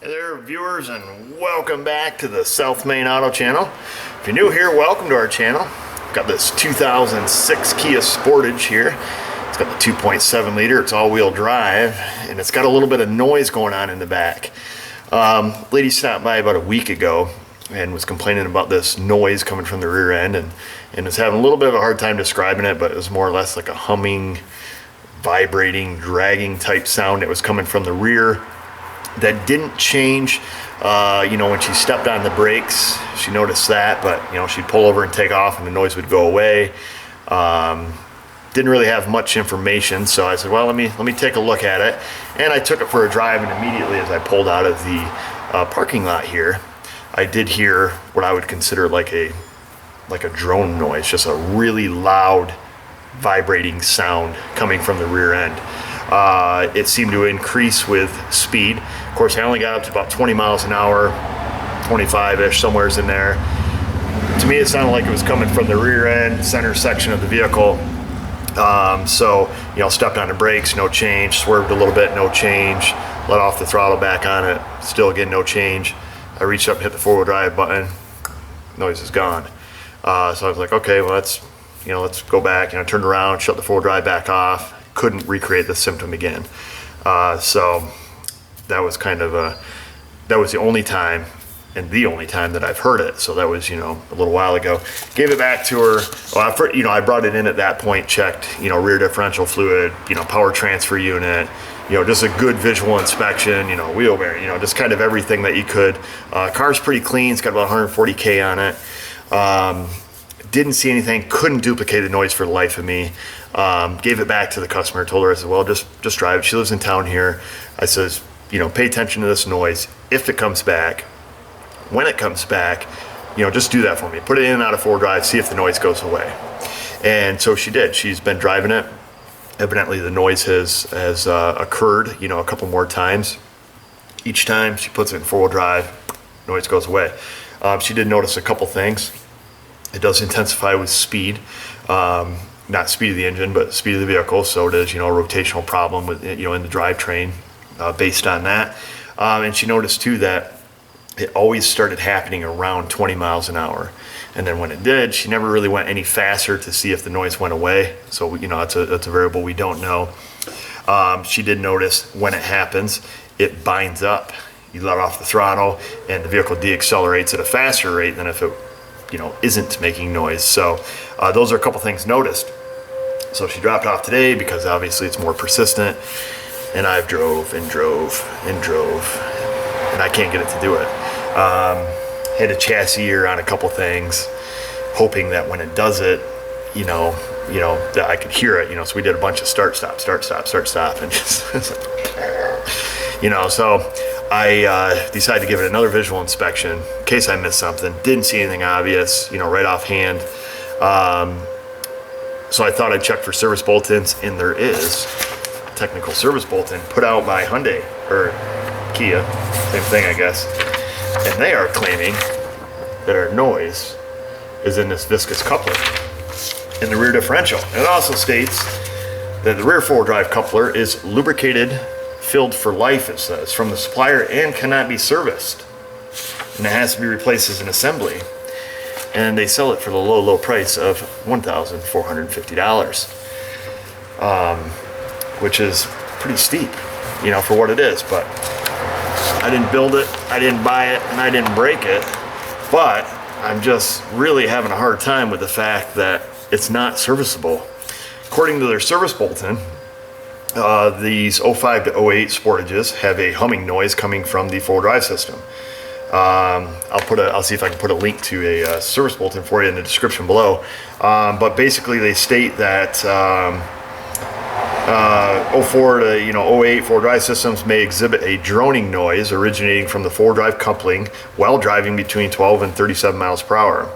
Hey there, viewers, and welcome back to the South Main Auto Channel. If you're new here, welcome to our channel. I've got this 2006 Kia Sportage here. It's got the 2.7 liter, it's all-wheel drive, and it's got a little bit of noise going on in the back. Lady stopped by about a week ago and was complaining about this noise coming from the rear end, and was having a little bit of a hard time describing it, but it was more or less like a humming, vibrating, dragging type sound that was coming from the rear. That didn't change, when she stepped on the brakes. She noticed that, but she'd pull over and take off and the noise would go away. Didn't really have much information, so I said, well, let me take a look at it. And I took it for a drive, and immediately as I pulled out of the parking lot here, I did hear what I would consider like a drone noise, just a really loud vibrating sound coming from the rear end. It seemed to increase with speed. Of course, I only got up to about 20 miles an hour, 25-ish, somewhere's in there. To me, it sounded like it was coming from the rear end, center section of the vehicle. Stepped on the brakes, no change. Swerved a little bit, no change. Let off the throttle back on it, still again, no change. I reached up and hit the four-wheel drive button. Noise is gone. So I was like, okay, well, let's go back. I turned around, shut the four-wheel drive back off. Couldn't recreate the symptom again. So that was that was the only time that I've heard it. So that was, a little while ago. Gave it back to her. Well, I brought it in at that point, checked, rear differential fluid, power transfer unit, just a good visual inspection, wheel bearing, just kind of everything that you could. Car's pretty clean. It's got about 140K on it. Didn't see anything, couldn't duplicate the noise for the life of me. Gave it back to the customer, told her, I said, well, just drive it. She lives in town here. I says, pay attention to this noise. If it comes back, when it comes back, just do that for me. Put it in and out of four drive, see if the noise goes away. And so she did. She's been driving it. Evidently the noise has occurred, a couple more times. Each time she puts it in four-wheel drive, noise goes away. She did notice a couple things. It does intensify with speed, not speed of the engine, but speed of the vehicle. So it is, a rotational problem with, in the drivetrain based on that. And she noticed too that it always started happening around 20 miles an hour. And then when it did, she never really went any faster to see if the noise went away. So, that's a variable we don't know. She did notice when it happens, it binds up. You let off the throttle and the vehicle deaccelerates at a faster rate than if it isn't making noise. So those are a couple things noticed. So she dropped off today because obviously it's more persistent, and I've drove and I can't get it to do it. Had a chassis ear on a couple things, hoping that when it does it, that I could hear it. So we did a bunch of start stop, and just so I decided to give it another visual inspection in case I missed something. Didn't see anything obvious, right offhand. So I thought I'd check for service bulletins, and there is a technical service bulletin put out by Hyundai, or Kia, same thing I guess. And they are claiming that our noise is in this viscous coupler in the rear differential. And it also states that the rear four-wheel drive coupler is lubricated, filled for life, it says, from the supplier, and cannot be serviced. And it has to be replaced as an assembly. And they sell it for the low price of $1,450, which is pretty steep, for what it is. But I didn't build it, I didn't buy it, and I didn't break it. But I'm just really having a hard time with the fact that it's not serviceable. According to their service bulletin, these 05 to 08 Sportages have a humming noise coming from the four-wheel drive system. I'll see if I can put a link to a service bulletin for you in the description below. But basically they state that 04 to 08 four-wheel drive systems may exhibit a droning noise originating from the four-wheel drive coupling while driving between 12 and 37 miles per hour.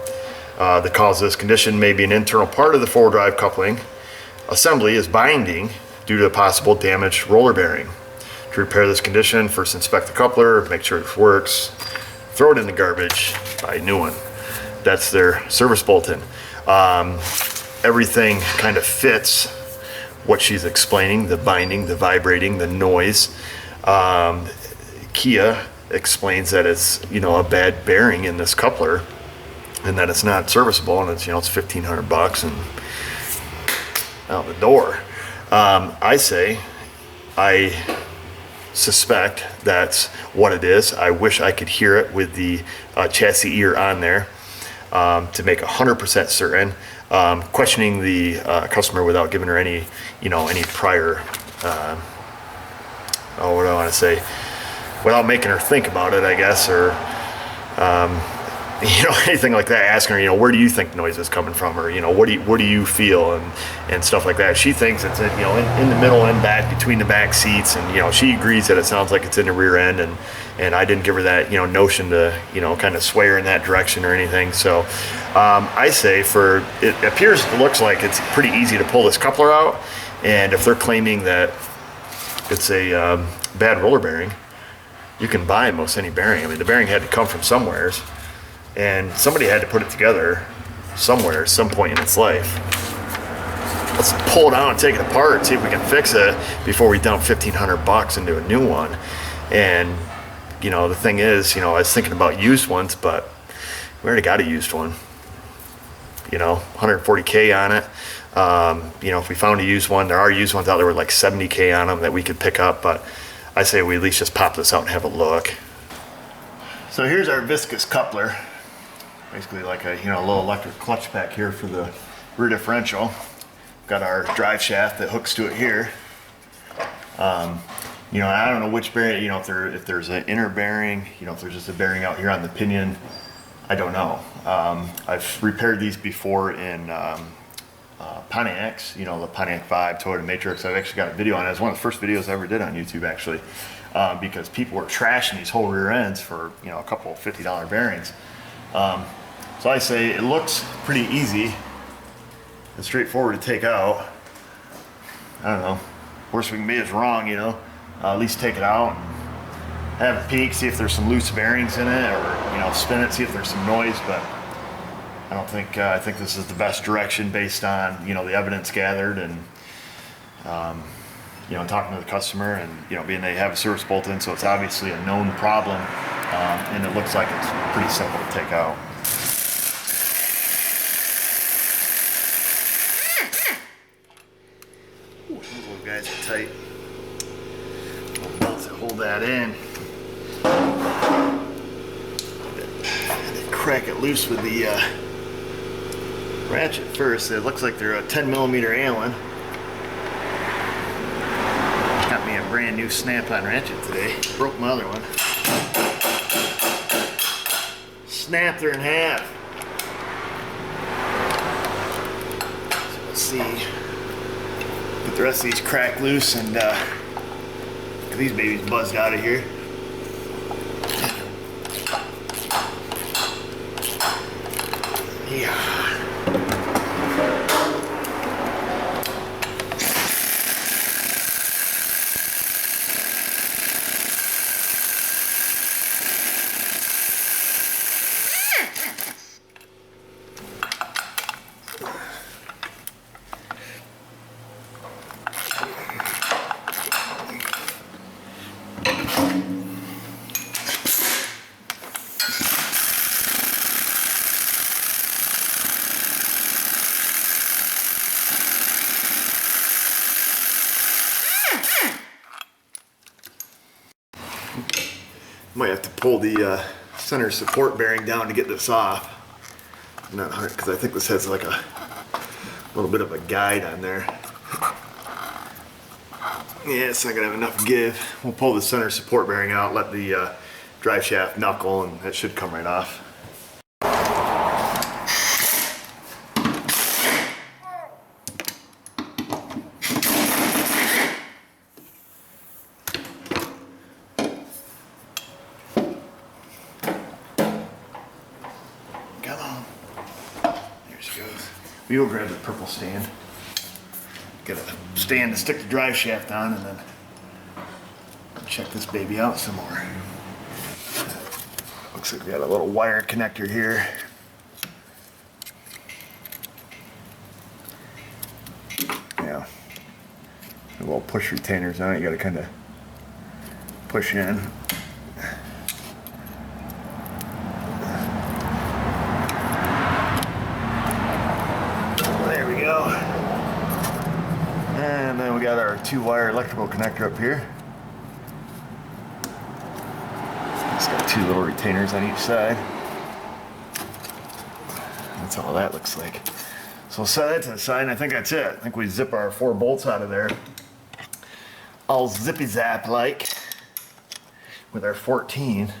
The cause of this condition may be an internal part of the four-wheel drive coupling assembly is binding due to a possible damaged roller bearing. To repair this condition, first inspect the coupler, make sure it works, throw it in the garbage, buy a new one. That's their service bulletin. Everything kind of fits what she's explaining, the binding, the vibrating, the noise. Kia explains that it's, you know, a bad bearing in this coupler and that it's not serviceable, and it's, you know, it's $1,500 and out the door. I suspect that's what it is. I wish I could hear it with the chassis ear on there to make 100% certain. Questioning the customer without giving her any, you know, any prior, what do I want to say? Without making her think about it, I guess, or you know, anything like that. Asking her, you know, where do you think noise is coming from, or, you know, what do you feel, and stuff like that. She thinks it's, you know, in the middle and back between the back seats, and, you know, she agrees that it sounds like it's in the rear end, and I didn't give her that, you know, notion to, you know, kind of sway her in that direction or anything. So I say, for it looks like it's pretty easy to pull this coupler out, and if they're claiming that it's a bad roller bearing, you can buy most any bearing. I mean, the bearing had to come from somewheres, and somebody had to put it together somewhere, some point in its life. Let's pull it out and take it apart and see if we can fix it before we dump $1,500 into a new one. And, you know, the thing is, you know, I was thinking about used ones, but we already got a used one. You know, $140K on it. You know, if we found a used one, there are used ones out there with like $70K on them that we could pick up, but I say we at least just pop this out and have a look. So here's our viscous coupler. Basically like a, you know, a little electric clutch pack here for the rear differential. Got our drive shaft that hooks to it here. You know, I don't know which bearing, you know, if there's an inner bearing, you know, if there's just a bearing out here on the pinion, I don't know. I've repaired these before in Pontiacs, you know, the Pontiac Vibe, Toyota Matrix. I've actually got a video on it. It's one of the first videos I ever did on YouTube, actually, because people were trashing these whole rear ends for, you know, a couple of $50 bearings. So I say it looks pretty easy and straightforward to take out. I don't know. Worst we can be is wrong, you know. At least take it out, have a peek, see if there's some loose bearings in it, or, you know, spin it, see if there's some noise. But I don't think, I think this is the best direction based on, you know, the evidence gathered, and, you know, talking to the customer, and, you know, being they have a service bolt in, so it's obviously a known problem, and it looks like it's pretty simple to take out. Ooh, those little guys are tight. Bolts that hold that in. And then crack it loose with the ratchet first. It looks like they're a 10mm Allen. Got me a brand new snap-on ratchet today. Broke my other one. Snapped her in half. So let's see. Get the rest of these cracked loose and get these babies buzzed out of here. Yeah. Might have to pull the center support bearing down to get this off. Not hard, because I think this has like a little bit of a guide on there. Yeah, it's not gonna have enough give. We'll pull the center support bearing out, let the drive shaft knuckle, and that should come right off. We'll grab the purple stand. Get a stand to stick the drive shaft on, and then check this baby out some more. Looks like we got a little wire connector here. Yeah. A little push retainers on it. You got to kind of push in. we got our 2-wire electrical connector up here. It's got 2 little retainers on each side. That's all that looks like. So we'll set that to the side, and I think that's it. I think we zip our 4 bolts out of there. All zippy zap like with our 14,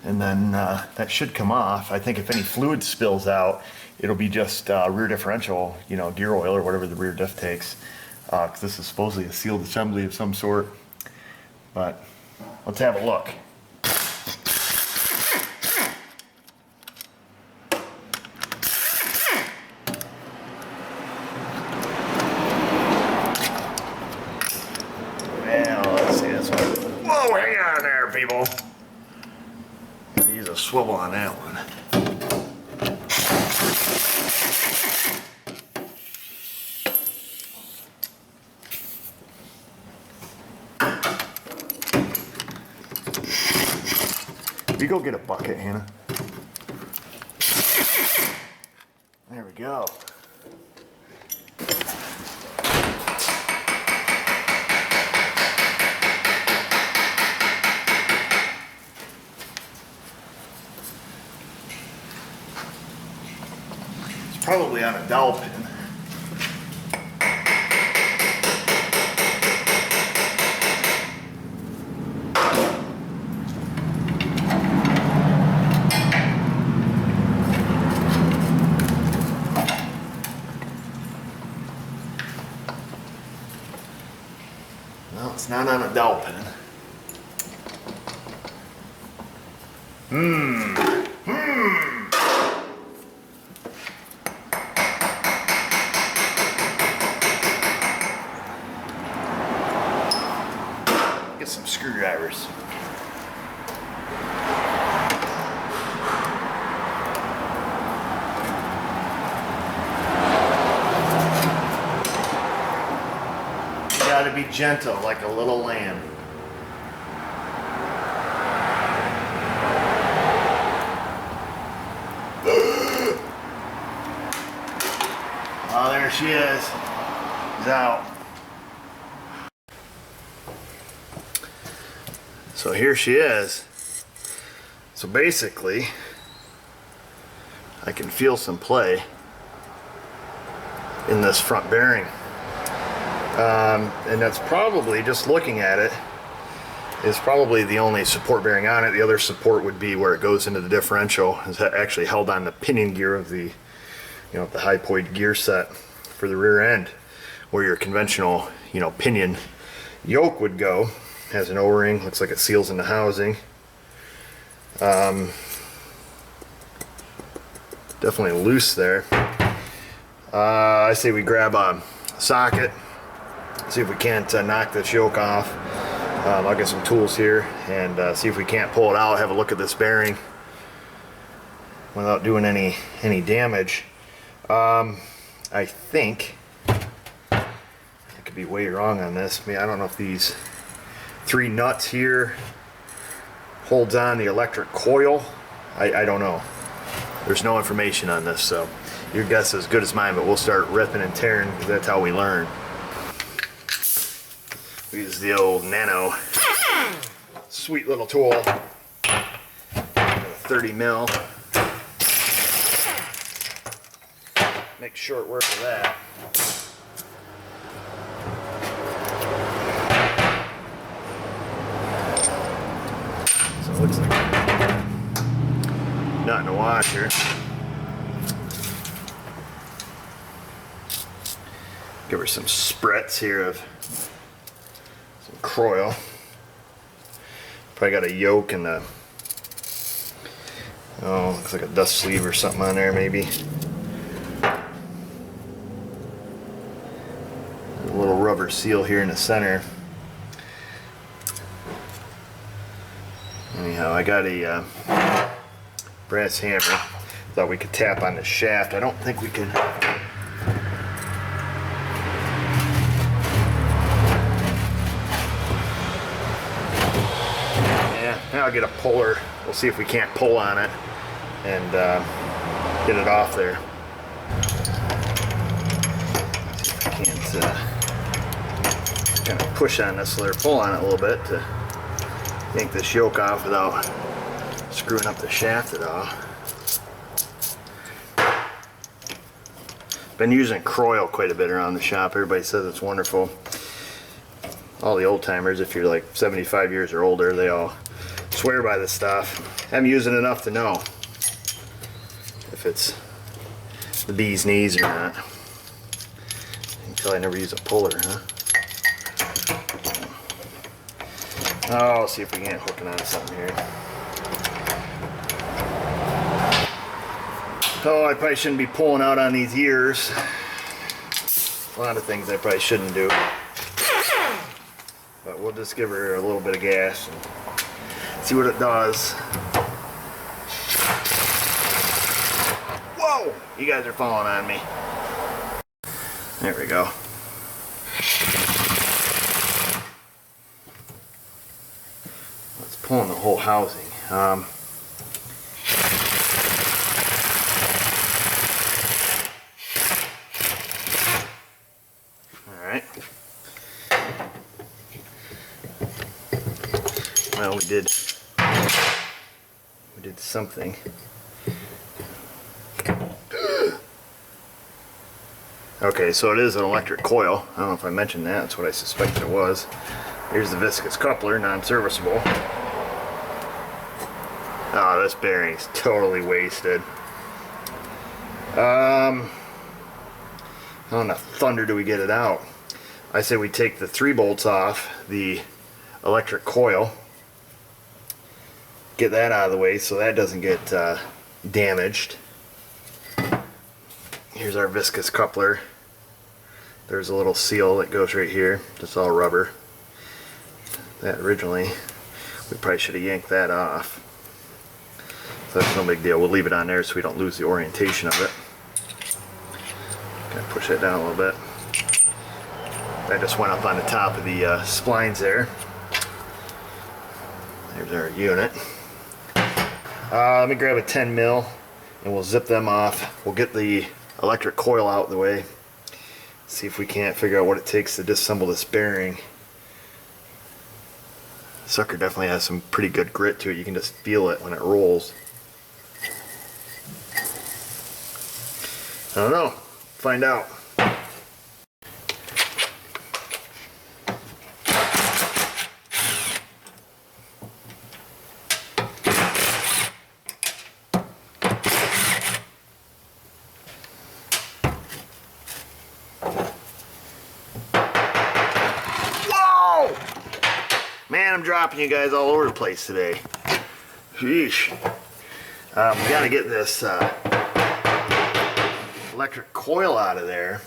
and then that should come off. I think if any fluid spills out, it'll be just rear differential, you know, gear oil or whatever the rear diff takes, because this is supposedly a sealed assembly of some sort. But let's have a look. Well, let's see this one. Whoa, hang on there, people. Use a swivel on that one. You go get a bucket, Hannah. There we go. It's probably on a dowel pin. No, it's not on a dowel pin. Get some screwdrivers. Gotta be gentle like a little lamb. Oh, there she is. She's out. So here she is. So basically, I can feel some play in this front bearing. And that's probably, just looking at it, is probably the only support bearing on it. The other support would be where it goes into the differential. It's actually held on the pinion gear of the, you know, the high-poid gear set for the rear end, where your conventional, you know, pinion yoke would go. Has an O-ring, looks like it seals in the housing. Definitely loose there. I say we grab a socket. See if we can't knock this yoke off. I'll get some tools here and see if we can't pull it out. Have a look at this bearing without doing any damage. I think I could be way wrong on this. I mean, I don't know if these 3 nuts here holds on the electric coil. I don't know. There's no information on this, so your guess is as good as mine. But we'll start ripping and tearing because that's how we learn. We use the old Nano, sweet little tool, 30 mil. Make short work of that. So it looks like not in a washer. Give her some spritz here of Croyle. Probably got a yoke and a, oh, looks like a dust sleeve or something on there maybe. A little rubber seal here in the center. Anyhow, I got a brass hammer. Thought we could tap on the shaft. I don't think we can. Now I'll get a puller. We'll see if we can't pull on it and get it off there. See if I can't kind of push on this or pull on it a little bit to yank this yoke off without screwing up the shaft at all. Been using Croyle quite a bit around the shop. Everybody says it's wonderful. All the old timers, if you're like 75 years or older, they all swear by this stuff. Haven't used it enough to know if it's the bee's knees or not. Until I never use a puller, huh? Oh, let's see if we can't hook it on something here. Oh, I probably shouldn't be pulling out on these ears. A lot of things I probably shouldn't do. But we'll just give her a little bit of gas and see what it does. Whoa! You guys are falling on me. There we go. It's pulling the whole housing. Alright. Well, we did something. Okay, so it is an electric coil. I don't know if I mentioned that. That's what I suspected it was. Here's the viscous coupler, non-serviceable. Oh, this bearing's totally wasted. How in the thunder do we get it out? I say we take the 3 bolts off the electric coil, get that out of the way so that doesn't get damaged. Here's our viscous coupler. There's a little seal that goes right here. It's all rubber. That originally, we probably should have yanked that off. So that's no big deal. We'll leave it on there so we don't lose the orientation of it. Kind of push that down a little bit. That just went up on the top of the splines there. There's our unit. Let me grab a 10 mil and we'll zip them off. We'll get the electric coil out of the way. See if we can't figure out what it takes to disassemble this bearing. Sucker definitely has some pretty good grit to it. You can just feel it when it rolls. I don't know. Find out. Man, I'm dropping you guys all over the place today. Sheesh. We gotta get this electric coil out of there.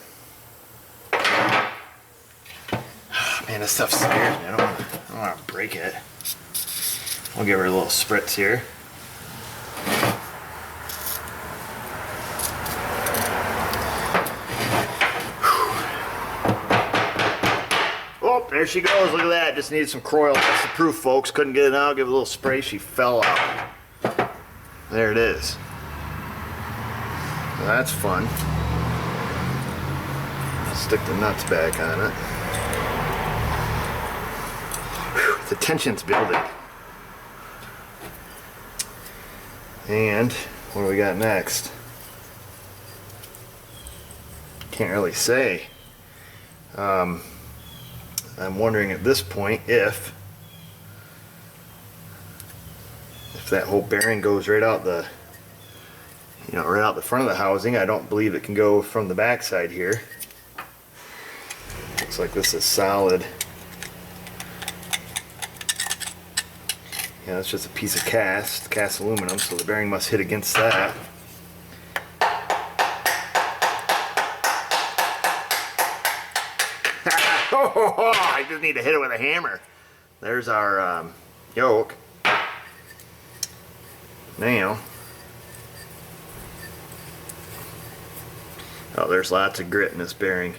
Man, this stuff scares me. I don't want to break it. We'll give her a little spritz here. Oh, there she goes. Look at that. Just needed some Croyle. That's the proof, folks. Couldn't get it out. Give it a little spray. She fell out. There it is. Well, that's fun. Stick the nuts back on it. Whew, the tension's building. And what do we got next? Can't really say. I'm wondering at this point if that whole bearing goes right out the, right out the front of the housing. I don't believe it can go from the back side here. Looks like this is solid. Yeah, that's just a piece of cast aluminum, so the bearing must hit against that. I just need to hit it with a hammer. There's our yoke. Now, oh, there's lots of grit in this bearing.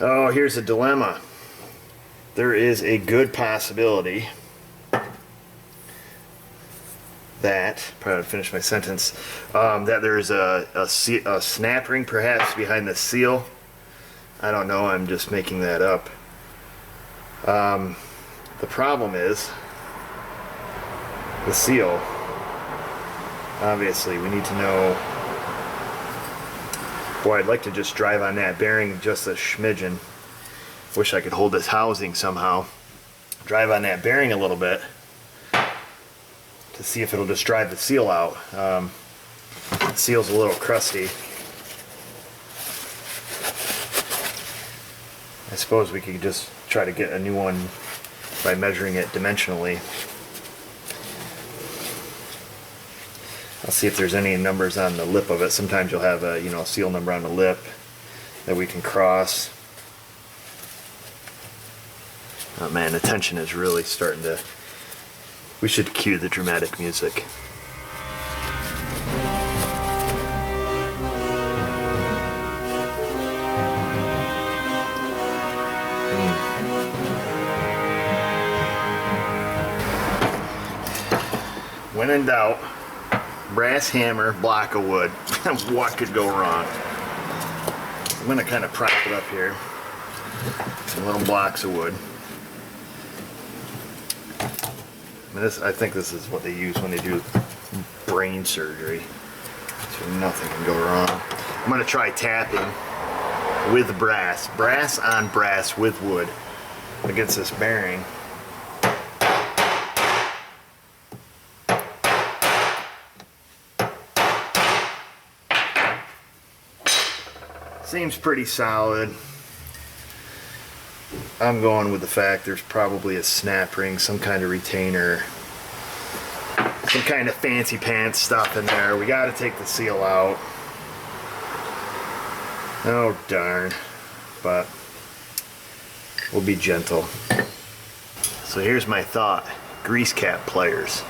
Oh, here's a dilemma. There is a good possibility that, probably finish my sentence, that there's a snap ring perhaps behind the seal. I don't know, I'm just making that up. The problem is the seal. Obviously, we need to know. Boy, I'd like to just drive on that bearing just a smidgen. Wish I could hold this housing somehow. Drive on that bearing a little bit to see if it'll just drive the seal out. The seal's a little crusty. I suppose we could just try to get a new one by measuring it dimensionally. I'll see if there's any numbers on the lip of it. Sometimes you'll have a seal number on the lip that we can cross. Oh man, the tension is really starting to. We should cue the dramatic music. When in doubt, brass hammer, block of wood. What could go wrong? I'm going to kind of prop it up here. Some little blocks of wood. I think this is what they use when they do brain surgery. So nothing can go wrong. I'm going to try tapping with brass. Brass on brass with wood against this bearing. Seems pretty solid. I'm going with the fact there's probably a snap ring, some kind of retainer, some kind of fancy pants stuff in there. We got to take the seal out. Oh darn, but we'll be gentle. So here's my thought: grease cap pliers.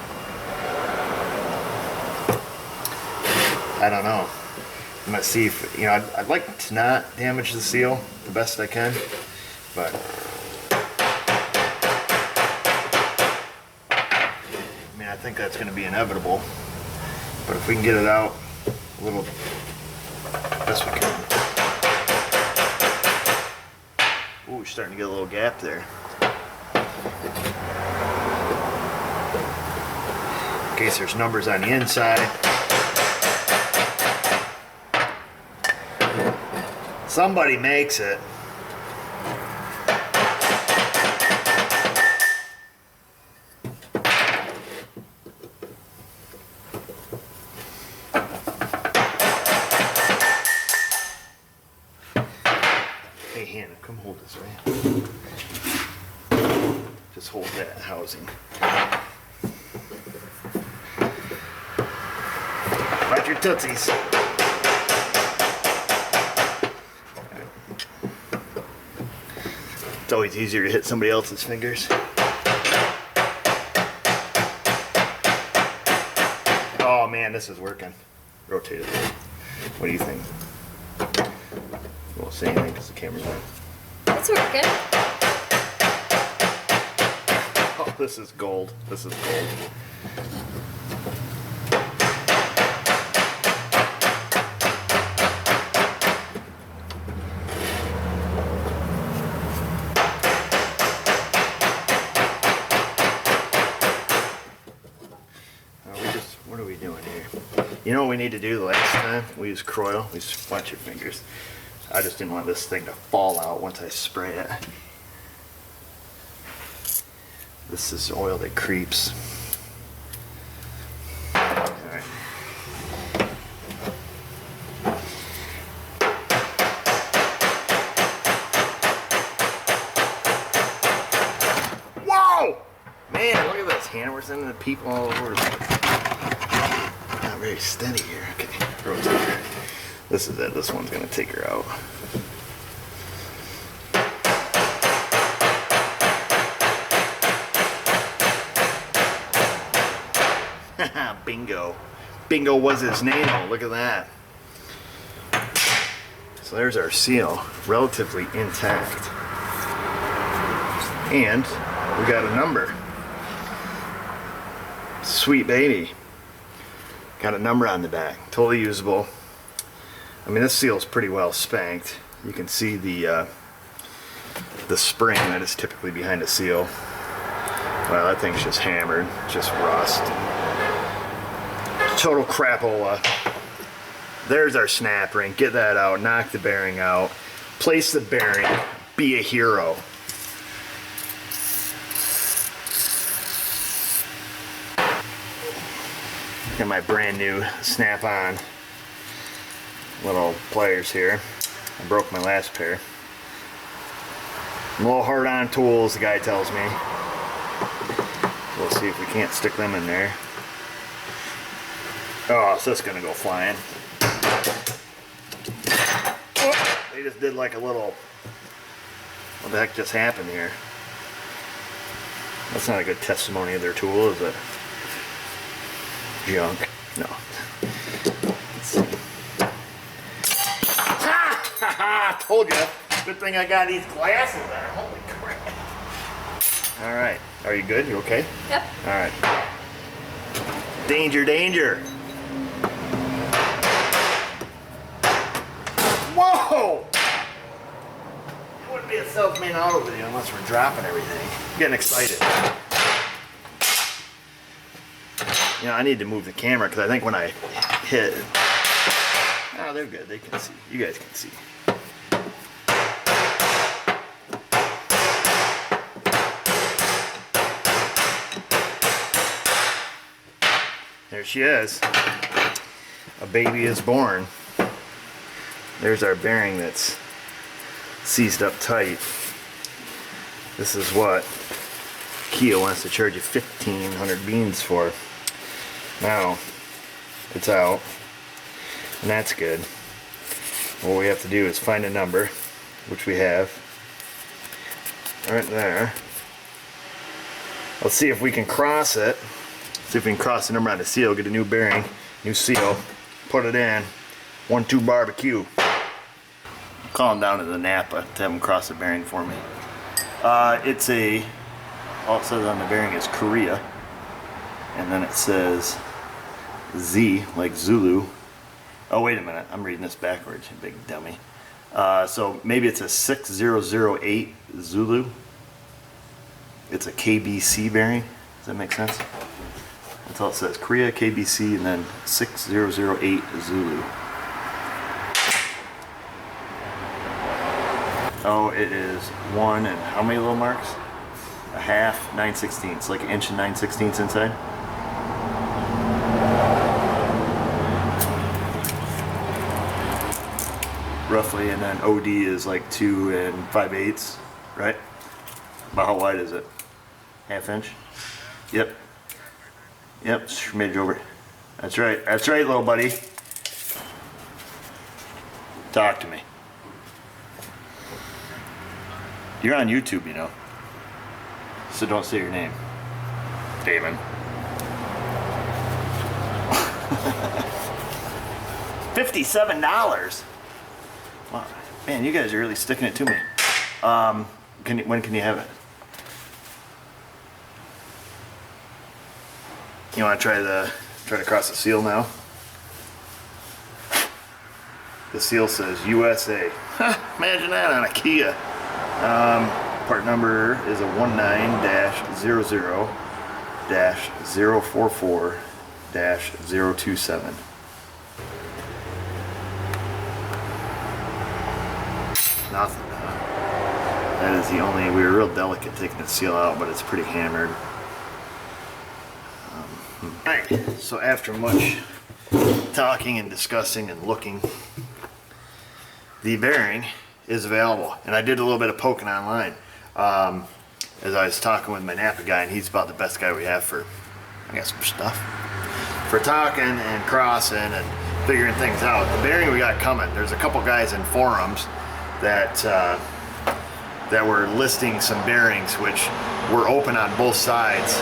I don't know. I'm gonna see if, I'd like to not damage the seal the best I can, but I think that's gonna be inevitable. But if we can get it out a little best we can. Ooh, we're starting to get a little gap there. In case there's numbers on the inside. Somebody makes it. Hey Hannah, come hold this right. Just hold that housing. Watch your tootsies. It's always easier to hit somebody else's fingers. Oh man, this is working. Rotate it. What do you think? You won't say anything because the camera's on. It's working. Oh, this is gold. This is gold. What are we doing here? You know what we need to do the last time? We used Croil. We just watch your fingers. I just didn't want this thing to fall out once I spray it. This is oil that creeps. Alright. Whoa! Man, look at this. Hannah, we're sending the people all over the place. Not very steady here. Okay, rotate her. This is it. This one's gonna take her out. Bingo. Bingo was his name. Oh, look at that. So there's our seal, relatively intact. And we got a number. Sweet baby. Got a number on the back. Totally usable. I mean, this seal's pretty well spanked. You can see the the spring that is typically behind a seal. Well, that thing's just hammered, just rust. Total crapola. There's our snap ring. Get that out, knock the bearing out, place the bearing, be a hero. Got my brand new snap-on little pliers here. I broke my last pair. I'm a little hard on tools, the guy tells me. So we'll see if we can't stick them in there. Oh, so it's gonna go flying. Oh, they just did like a little, what the heck just happened here? That's not a good testimony of their tool, is it? Junk. No. Let's see. Ha! Told you. Good thing I got these glasses on. Holy crap. Alright. Are you good? You okay? Yep. Alright. Danger, danger. Whoa! It wouldn't be a self-made auto video unless we're dropping everything. I'm getting excited. You know, I need to move the camera because I think when I hit... Oh, they're good. They can see. You guys can see. There she is. A baby is born. There's our bearing that's seized up tight. This is what Kia wants to charge you 1,500 beans for. Now, it's out, and that's good. What we have to do is find a number, which we have, right there. Let's see if we can cross it. See if we can cross the number on the seal, get a new bearing, new seal, put it in, 1-2 barbecue. I'm calling down to the Napa to have them cross the bearing for me. It's a, all it says on the bearing is Korea, and then it says Z, like Zulu. Oh, wait a minute, I'm reading this backwards, you big dummy. So maybe it's a 6008 Zulu. It's a KBC bearing. Does that make sense? That's all it says. Korea, KBC, and then 6008 Zulu. Oh, it is 1 and how many little marks? A half, 9/16, like an inch and 9/16 inside. Roughly, and then OD is like 2 5/8, right? About how wide is it? Half inch? Yep. Yep, smidge over. That's right, little buddy. Talk to me. You're on YouTube, you know. So don't say your name. Damon. $57. Wow, man, you guys are really sticking it to me. When can you have it? You want to try to cross the seal now? The seal says USA. Imagine that on a Kia. Part number is a 19-00-044-027. Nothing. That is the only. We were real delicate taking the seal out, but it's pretty hammered. Alright, so after much talking and discussing and looking, the bearing is available, and I did a little bit of poking online as I was talking with my Napa guy, and he's about the best guy we have for, I guess, for stuff, for talking and crossing and figuring things out. The bearing we got coming, there's a couple guys in forums that were listing some bearings which were open on both sides,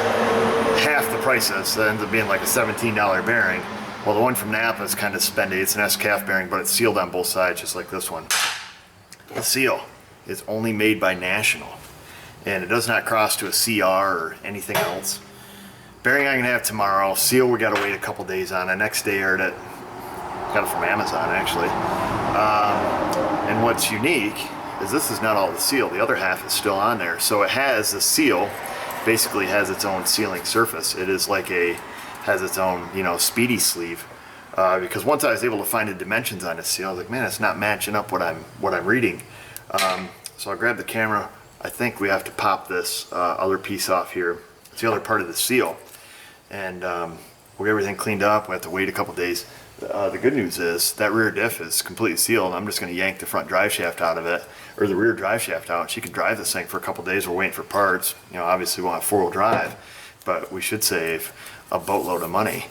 half the prices. That ends up being like a $17 bearing. Well, the one from Napa is kind of spendy. It's an S-calf bearing, but it's sealed on both sides, just like this one. The seal is only made by National, and it does not cross to a CR or anything else. Bearing I'm gonna have tomorrow. Seal we gotta wait a couple days on. The next day ordered it. Got it from Amazon actually. And what's unique is this is not all the seal. The other half is still on there. So it has the seal, basically has its own sealing surface. It is like has its own, you know, speedy sleeve. Because once I was able to find the dimensions on this seal, I was like, man, it's not matching up what I'm reading. So I grabbed the camera. I think we have to pop this other piece off here. It's the other part of the seal. And we'll get everything cleaned up. We have to wait a couple days. The good news is that rear diff is completely sealed. I'm just going to yank the front drive shaft out of it, or the rear drive shaft out. She can drive this thing for a couple days. We're waiting for parts. You know, obviously we want four-wheel drive, but we should save a boatload of money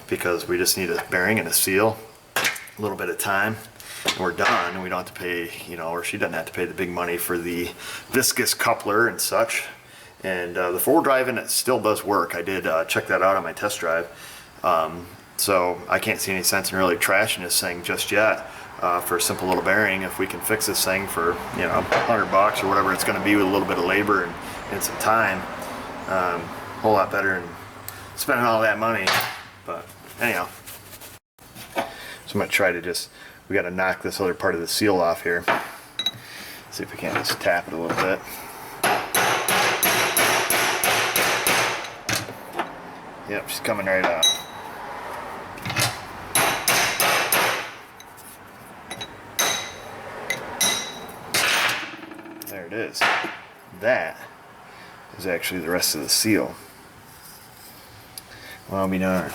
because we just need a bearing and a seal, a little bit of time, and we're done. And we don't have to pay, you know, or she doesn't have to pay the big money for the viscous coupler and such. And the four-wheel drive in it still does work. I did check that out on my test drive. So I can't see any sense in really trashing this thing just yet for a simple little bearing. If we can fix this thing for, you know, $100 or whatever it's going to be with a little bit of labor and some time, a whole lot better than spending all that money. But anyhow, so I'm going to try to we got to knock this other part of the seal off here. See if we can't just tap it a little bit. Yep, she's coming right out. There it is. That is actually the rest of the seal. Well, I'll be darned.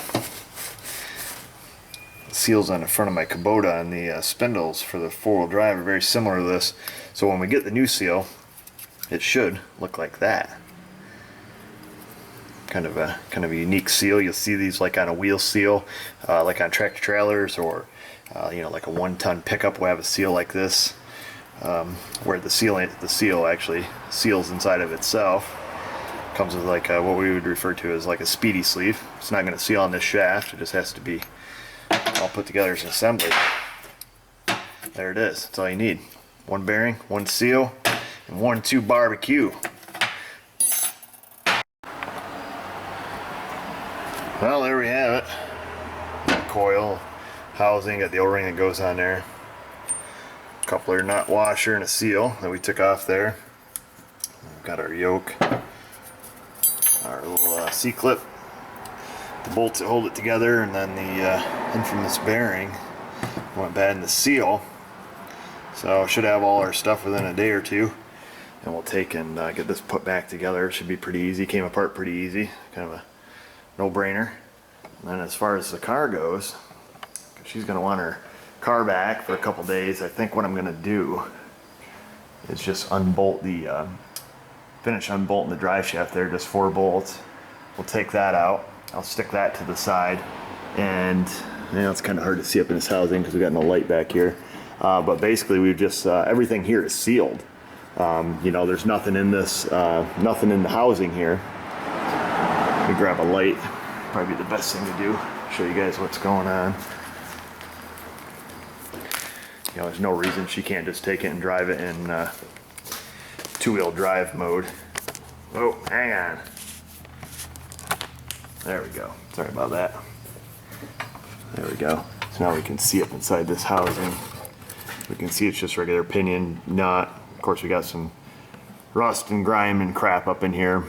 The seals on the front of my Kubota and the spindles for the four-wheel drive are very similar to this. So when we get the new seal, it should look like that. Kind of a unique seal. You'll see these like on a wheel seal, like on tractor trailers, or you know, like a 1-ton pickup will have a seal like this, where the seal actually seals inside of itself. Comes with like what we would refer to as like a speedy sleeve. It's not going to seal on this shaft. It just has to be all put together as an assembly. There it is. That's all you need. One bearing, one seal, and 1-2 barbecue. Well, there we have it. Got coil, housing, got the O-ring that goes on there. Coupler, nut washer, and a seal that we took off there. We've got our yoke, our little C-clip, the bolts that hold it together, and then the infamous bearing went bad in the seal. So should have all our stuff within a day or two, and we'll take and get this put back together. It should be pretty easy. Came apart pretty easy. Kind of a no-brainer. And then as far as the car goes, she's going to want her car back for a couple days. I think what I'm going to do is just unbolt the finish unbolting the drive shaft there, just 4 bolts. We'll take that out. I'll stick that to the side, and you know, it's kind of hard to see up in this housing because we got no light back here. But basically, we've just everything here is sealed. You know, there's nothing in this, nothing in the housing here. Let me grab a light. Probably be the best thing to do. Show you guys what's going on. You know, there's no reason she can't just take it and drive it in 2-wheel drive mode. Oh, hang on. There we go. Sorry about that. There we go. So now we can see up inside this housing. We can see it's just regular pinion nut. Of course, we got some rust and grime and crap up in here,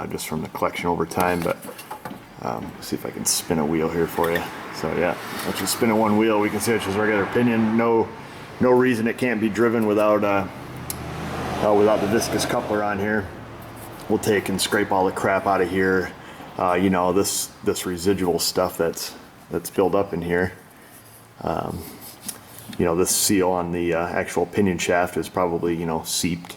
just from the collection over time. But let's see if I can spin a wheel here for you. So yeah, let's just spin it one wheel. We can see it's just regular pinion. No reason it can't be driven without the viscous coupler on here. We'll take and scrape all the crap out of here. You know, this residual stuff that's built up in here. You know, this seal on the actual pinion shaft is probably, you know, seeped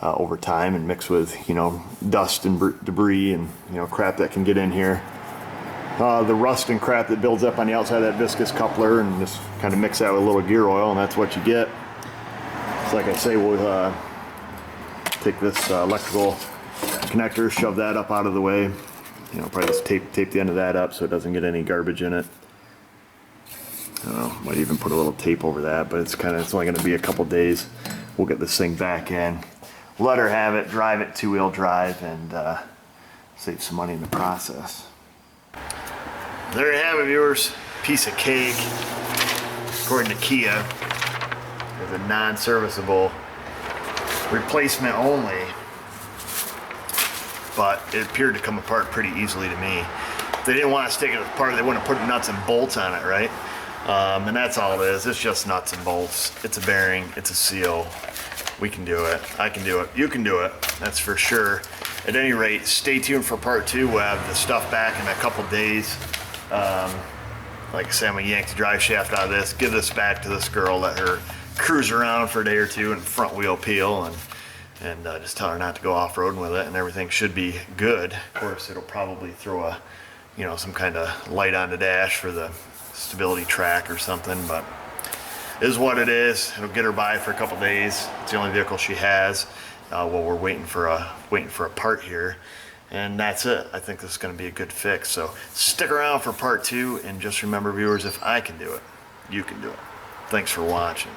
over time and mixed with, you know, dust and debris and, you know, crap that can get in here. The rust and crap that builds up on the outside of that viscous coupler, and just kind of mix that with a little gear oil, and that's what you get. So like I say, we'll take this electrical connector, shove that up out of the way. You know, probably just tape the end of that up so it doesn't get any garbage in it. I don't know, might even put a little tape over that, but it's only going to be a couple days. We'll get this thing back in, let her have it, drive it 2-wheel drive, and save some money in the process. There you have it, viewers. Piece of cake, according to Kia. is a non-serviceable replacement only, but it appeared to come apart pretty easily to me. If they didn't want to stick it apart, they wouldn't have put nuts and bolts on it, right? And that's all it is. It's just nuts and bolts. It's a bearing, it's a seal. We can do it. I can do it. You can do it. That's for sure. At any rate, stay tuned for part 2. We'll have the stuff back in a couple days. Like I said, I'm gonna yank the drive shaft out of this, give this back to this girl, let her cruise around for a day or two and front wheel peel, and just tell her not to go off-roading with it, and everything should be good. Of course, it'll probably throw a, you know, some kind of light on the dash for the stability track or something, but it is what it is. It'll get her by for a couple days. It's the only vehicle she has while we're waiting for a part here. And that's it. I think this is going to be a good fix. So stick around for part 2, and just remember, viewers, if I can do it, you can do it. Thanks for watching.